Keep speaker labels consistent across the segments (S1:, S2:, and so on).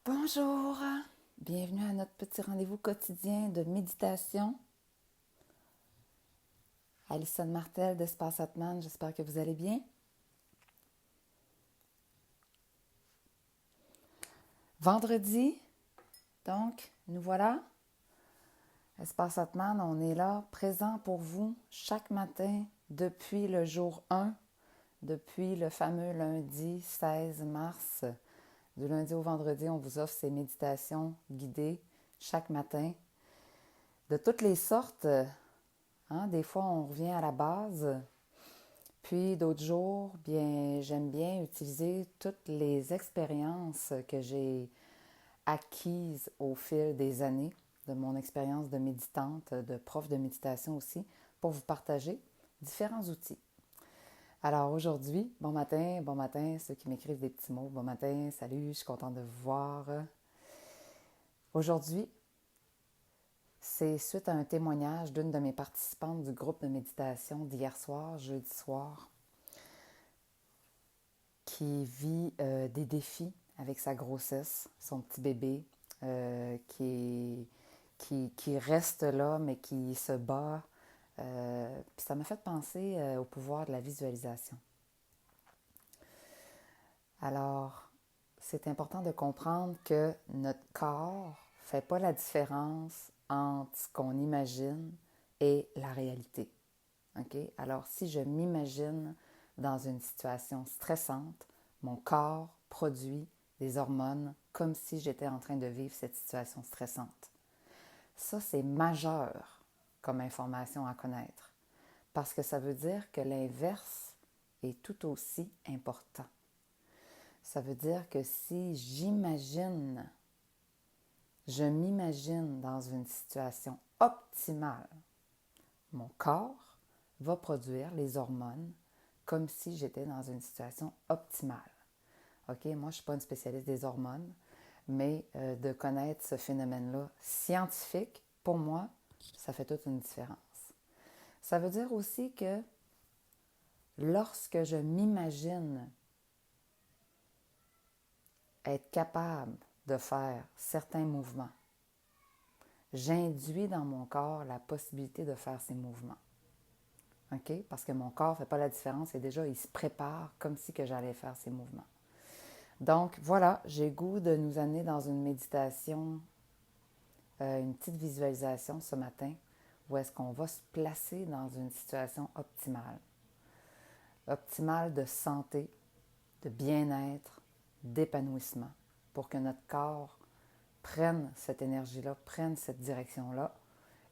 S1: Bonjour, bienvenue à notre petit rendez-vous quotidien de méditation. Alison Martel d'Espace Atman, j'espère que vous allez bien. Vendredi, donc, nous voilà. Espace Atman, on est là, présent pour vous chaque matin depuis le jour 1, depuis le fameux lundi 16 mars. Du lundi au vendredi, on vous offre ces méditations guidées chaque matin de toutes les sortes. Des fois, on revient à la base. Puis d'autres jours, bien, j'aime bien utiliser toutes les expériences que j'ai acquises au fil des années, de mon expérience de méditante, de prof de méditation aussi, pour vous partager différents outils. Alors aujourd'hui, bon matin, ceux qui m'écrivent des petits mots, bon matin, salut, je suis contente de vous voir. Aujourd'hui, c'est suite à un témoignage d'une de mes participantes du groupe de méditation d'hier soir, jeudi soir, qui vit des défis avec sa grossesse, son petit bébé, qui reste là, mais qui se bat. Puis ça m'a fait penser au pouvoir de la visualisation. Alors, c'est important de comprendre que notre corps ne fait pas la différence entre ce qu'on imagine et la réalité. Okay? Alors, si je m'imagine dans une situation stressante, mon corps produit des hormones comme si j'étais en train de vivre cette situation stressante. Ça, c'est majeur comme information à connaître parce que ça veut dire que l'inverse est tout aussi important. Ça veut dire que si je m'imagine dans une situation optimale, mon corps va produire les hormones comme si j'étais dans une situation optimale. OK, moi, je ne suis pas une spécialiste des hormones, mais de connaître ce phénomène-là scientifique, pour moi, ça fait toute une différence. Ça veut dire aussi que lorsque je m'imagine être capable de faire certains mouvements, j'induis dans mon corps la possibilité de faire ces mouvements. OK? Parce que mon corps ne fait pas la différence et déjà, il se prépare comme si que j'allais faire ces mouvements. Donc, voilà, j'ai goût de nous amener dans une méditation, une petite visualisation ce matin, où est-ce qu'on va se placer dans une situation optimale. Optimale de santé, de bien-être, d'épanouissement, pour que notre corps prenne cette énergie-là, prenne cette direction-là,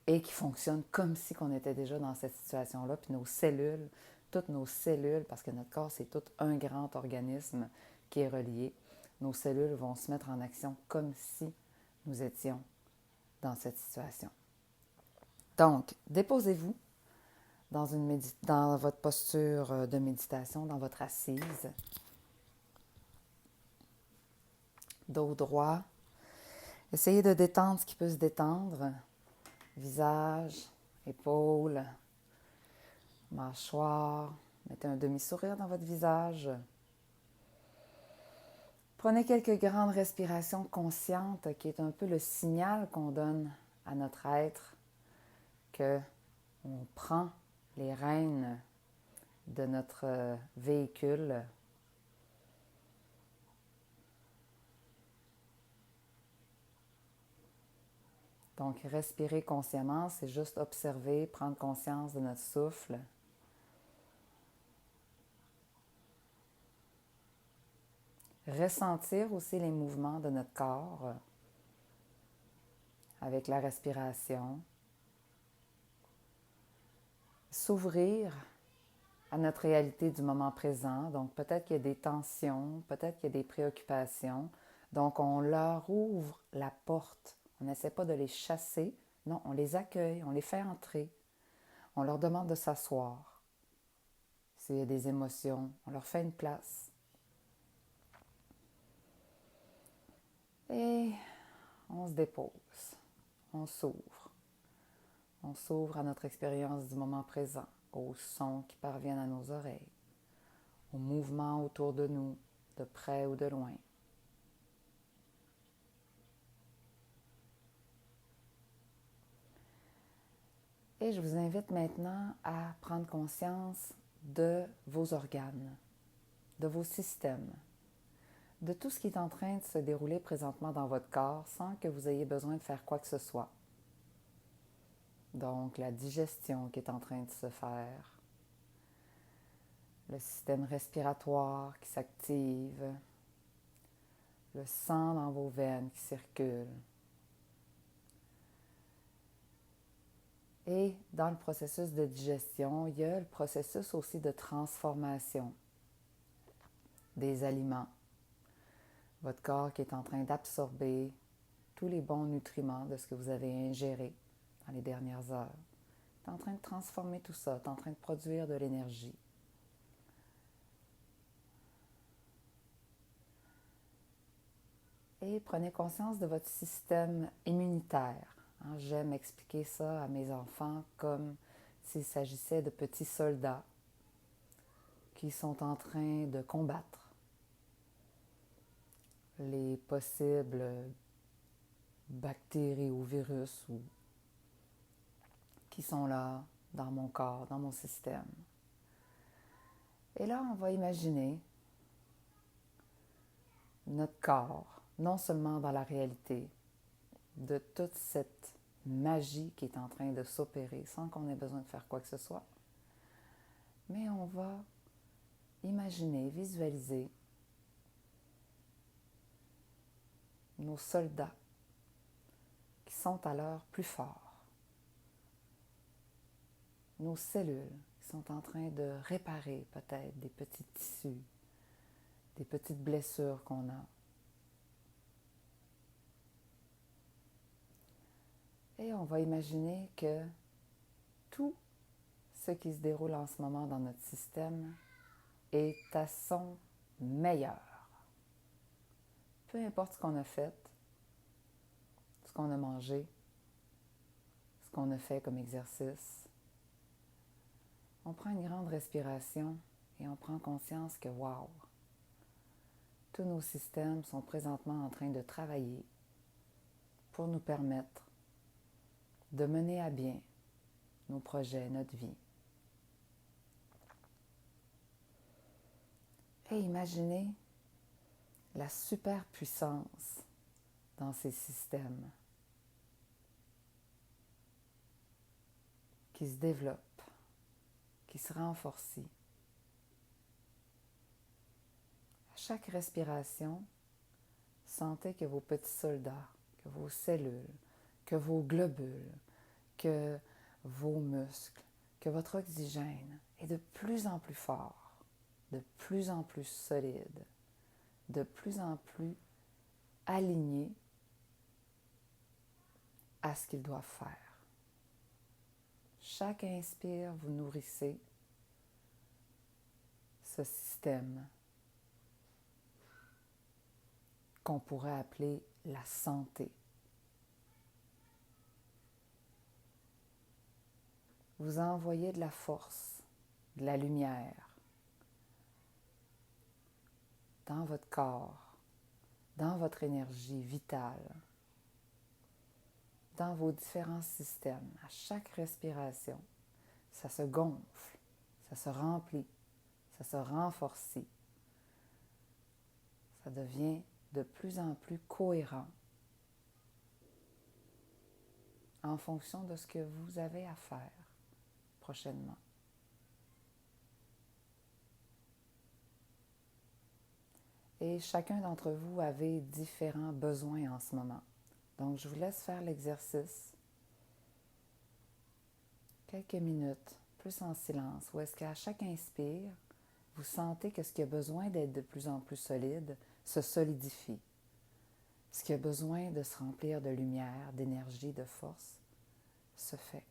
S1: et qui fonctionne comme si on était déjà dans cette situation-là. Puis nos cellules, toutes nos cellules, parce que notre corps, c'est tout un grand organisme qui est relié, nos cellules vont se mettre en action comme si nous étions dans cette situation. Donc, déposez-vous dans votre posture de méditation, dans votre assise. Dos droit. Essayez de détendre ce qui peut se détendre. Visage, épaules, mâchoire. Mettez un demi-sourire dans votre visage. Prenez quelques grandes respirations conscientes qui est un peu le signal qu'on donne à notre être que on prend les rênes de notre véhicule. Donc, respirer consciemment, c'est juste observer, prendre conscience de notre souffle. Ressentir aussi les mouvements de notre corps avec la respiration. S'ouvrir à notre réalité du moment présent. Donc, peut-être qu'il y a des tensions, peut-être qu'il y a des préoccupations. Donc, on leur ouvre la porte. On n'essaie pas de les chasser. Non, on les accueille, on les fait entrer. On leur demande de s'asseoir. S'il y a des émotions, on leur fait une place. Et on se dépose. On s'ouvre. On s'ouvre à notre expérience du moment présent, aux sons qui parviennent à nos oreilles, aux mouvements autour de nous, de près ou de loin. Et je vous invite maintenant à prendre conscience de vos organes, de vos systèmes, de tout ce qui est en train de se dérouler présentement dans votre corps sans que vous ayez besoin de faire quoi que ce soit. Donc, la digestion qui est en train de se faire, le système respiratoire qui s'active, le sang dans vos veines qui circule. Et dans le processus de digestion, il y a le processus aussi de transformation des aliments. Votre corps qui est en train d'absorber tous les bons nutriments de ce que vous avez ingéré dans les dernières heures. Il est en train de transformer tout ça, il est en train de produire de l'énergie. Et prenez conscience de votre système immunitaire. J'aime expliquer ça à mes enfants comme s'il s'agissait de petits soldats qui sont en train de combattre les possibles bactéries ou virus qui sont là dans mon corps, dans mon système. Et là, on va imaginer notre corps, non seulement dans la réalité de toute cette magie qui est en train de s'opérer sans qu'on ait besoin de faire quoi que ce soit, mais on va imaginer, visualiser nos soldats qui sont à l'heure plus forts, nos cellules qui sont en train de réparer peut-être des petits tissus, des petites blessures qu'on a. Et on va imaginer que tout ce qui se déroule en ce moment dans notre système est à son meilleur. Peu importe ce qu'on a fait, ce qu'on a mangé, ce qu'on a fait comme exercice, on prend une grande respiration et on prend conscience que, wow, tous nos systèmes sont présentement en train de travailler pour nous permettre de mener à bien nos projets, notre vie. Et imaginez la superpuissance dans ces systèmes qui se développent, qui se renforcent. À chaque respiration, sentez que vos petits soldats, que vos cellules, que vos globules, que vos muscles, que votre oxygène est de plus en plus fort, de plus en plus solide, de plus en plus aligné à ce qu'ils doivent faire. Chaque inspire, vous nourrissez ce système qu'on pourrait appeler la santé. Vous envoyez de la force, de la lumière dans votre corps, dans votre énergie vitale, dans vos différents systèmes. À chaque respiration, ça se gonfle, ça se remplit, ça se renforce. Ça devient de plus en plus cohérent en fonction de ce que vous avez à faire prochainement. Et chacun d'entre vous avait différents besoins en ce moment. Donc, je vous laisse faire l'exercice. Quelques minutes, plus en silence, où est-ce qu'à chaque inspire, vous sentez que ce qui a besoin d'être de plus en plus solide se solidifie. Ce qui a besoin de se remplir de lumière, d'énergie, de force, se fait.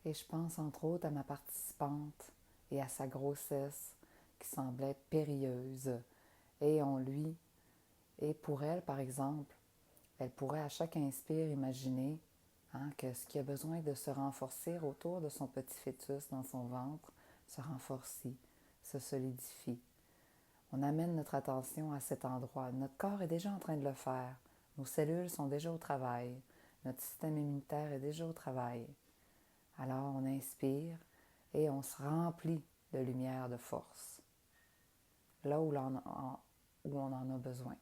S1: Et je pense entre autres à ma participante et à sa grossesse qui semblait périlleuse. Et pour elle, par exemple, elle pourrait à chaque inspire imaginer hein, que ce qui a besoin de se renforcer autour de son petit fœtus dans son ventre se renforcit, se solidifie. On amène notre attention à cet endroit. Notre corps est déjà en train de le faire. Nos cellules sont déjà au travail. Notre système immunitaire est déjà au travail. Alors on inspire et on se remplit de lumière, de force, là où on en a besoin.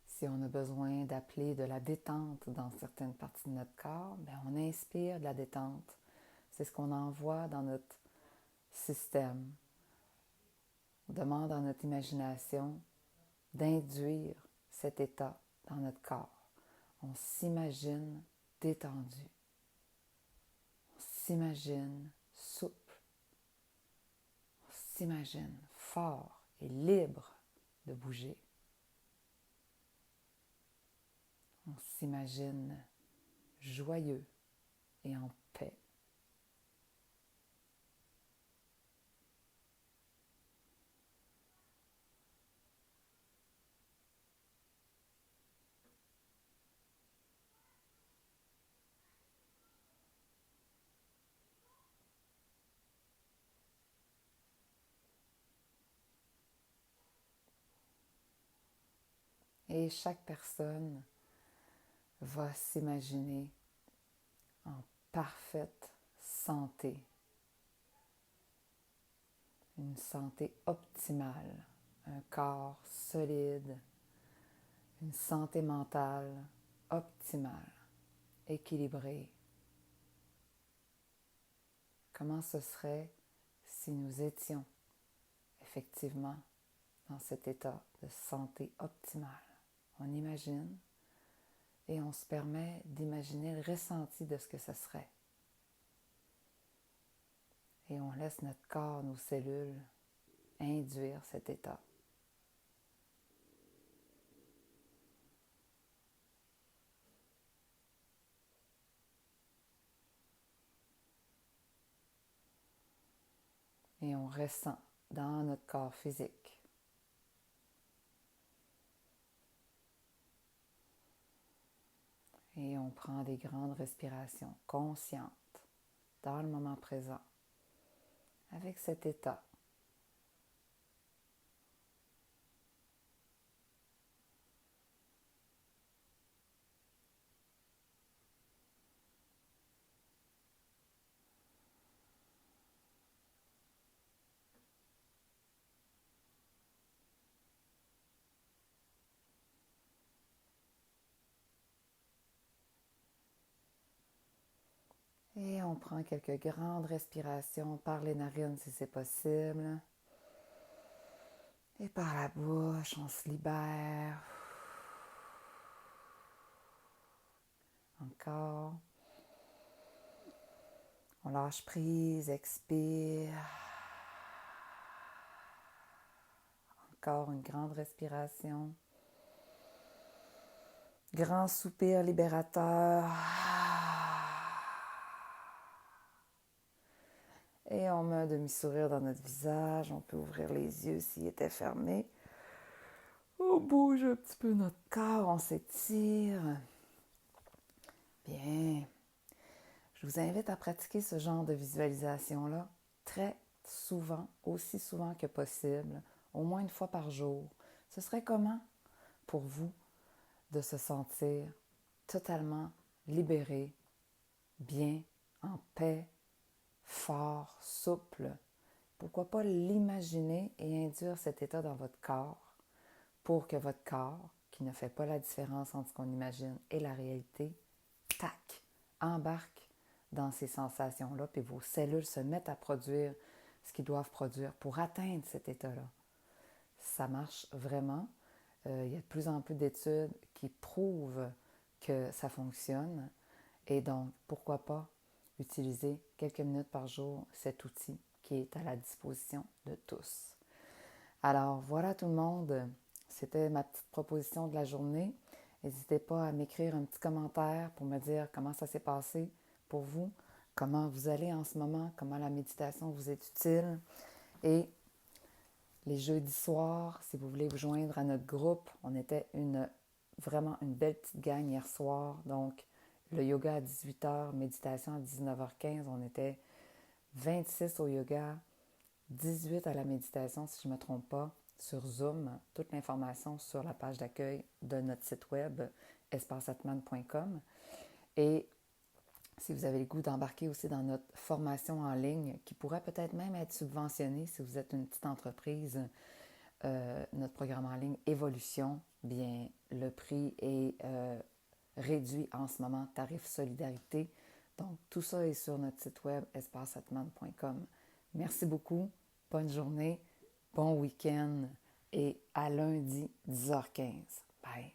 S1: Si on a besoin d'appeler de la détente dans certaines parties de notre corps, bien on inspire de la détente. C'est ce qu'on envoie dans notre système. On demande à notre imagination d'induire cet état dans notre corps. On s'imagine détendu. On s'imagine souple. On s'imagine fort et libre de bouger. On s'imagine joyeux et en paix. Et chaque personne va s'imaginer en parfaite santé, une santé optimale, un corps solide, une santé mentale optimale, équilibrée. Comment ce serait si nous étions effectivement dans cet état de santé optimale? On imagine et on se permet d'imaginer le ressenti de ce que ce serait. Et on laisse notre corps, nos cellules, induire cet état. Et on ressent dans notre corps physique. Et on prend des grandes respirations conscientes dans le moment présent avec cet état. Et on prend quelques grandes respirations par les narines si c'est possible. Et par la bouche, on se libère. Encore. On lâche prise, expire. Encore une grande respiration. Grand soupir libérateur. Et on met un demi-sourire dans notre visage. On peut ouvrir les yeux s'ils étaient fermés. On bouge un petit peu notre corps, on s'étire. Bien. Je vous invite à pratiquer ce genre de visualisation-là très souvent, aussi souvent que possible, au moins une fois par jour. Ce serait comment pour vous de se sentir totalement libéré, bien, en paix, fort, souple? Pourquoi pas l'imaginer et induire cet état dans votre corps pour que votre corps, qui ne fait pas la différence entre ce qu'on imagine et la réalité, tac, embarque dans ces sensations-là, puis vos cellules se mettent à produire ce qu'ils doivent produire pour atteindre cet état-là. Ça marche vraiment. Il y a de plus en plus d'études qui prouvent que ça fonctionne. Et donc, pourquoi pas utiliser quelques minutes par jour cet outil qui est à la disposition de tous. Alors voilà tout le monde, c'était ma petite proposition de la journée. N'hésitez pas à m'écrire un petit commentaire pour me dire comment ça s'est passé pour vous, comment vous allez en ce moment, comment la méditation vous est utile. Et les jeudis soirs, si vous voulez vous joindre à notre groupe, on était vraiment une belle petite gang hier soir. Donc, le yoga à 18h, méditation à 19h15. On était 26 au yoga, 18 à la méditation, si je ne me trompe pas, sur Zoom. Toute l'information sur la page d'accueil de notre site web, espaceatman.com. Et si vous avez le goût d'embarquer aussi dans notre formation en ligne, qui pourrait peut-être même être subventionnée si vous êtes une petite entreprise, notre programme en ligne Évolution, bien, le prix est réduit en ce moment, tarif solidarité. Donc, tout ça est sur notre site web espaceatman.com. Merci beaucoup, bonne journée, bon week-end et à lundi 10h15. Bye!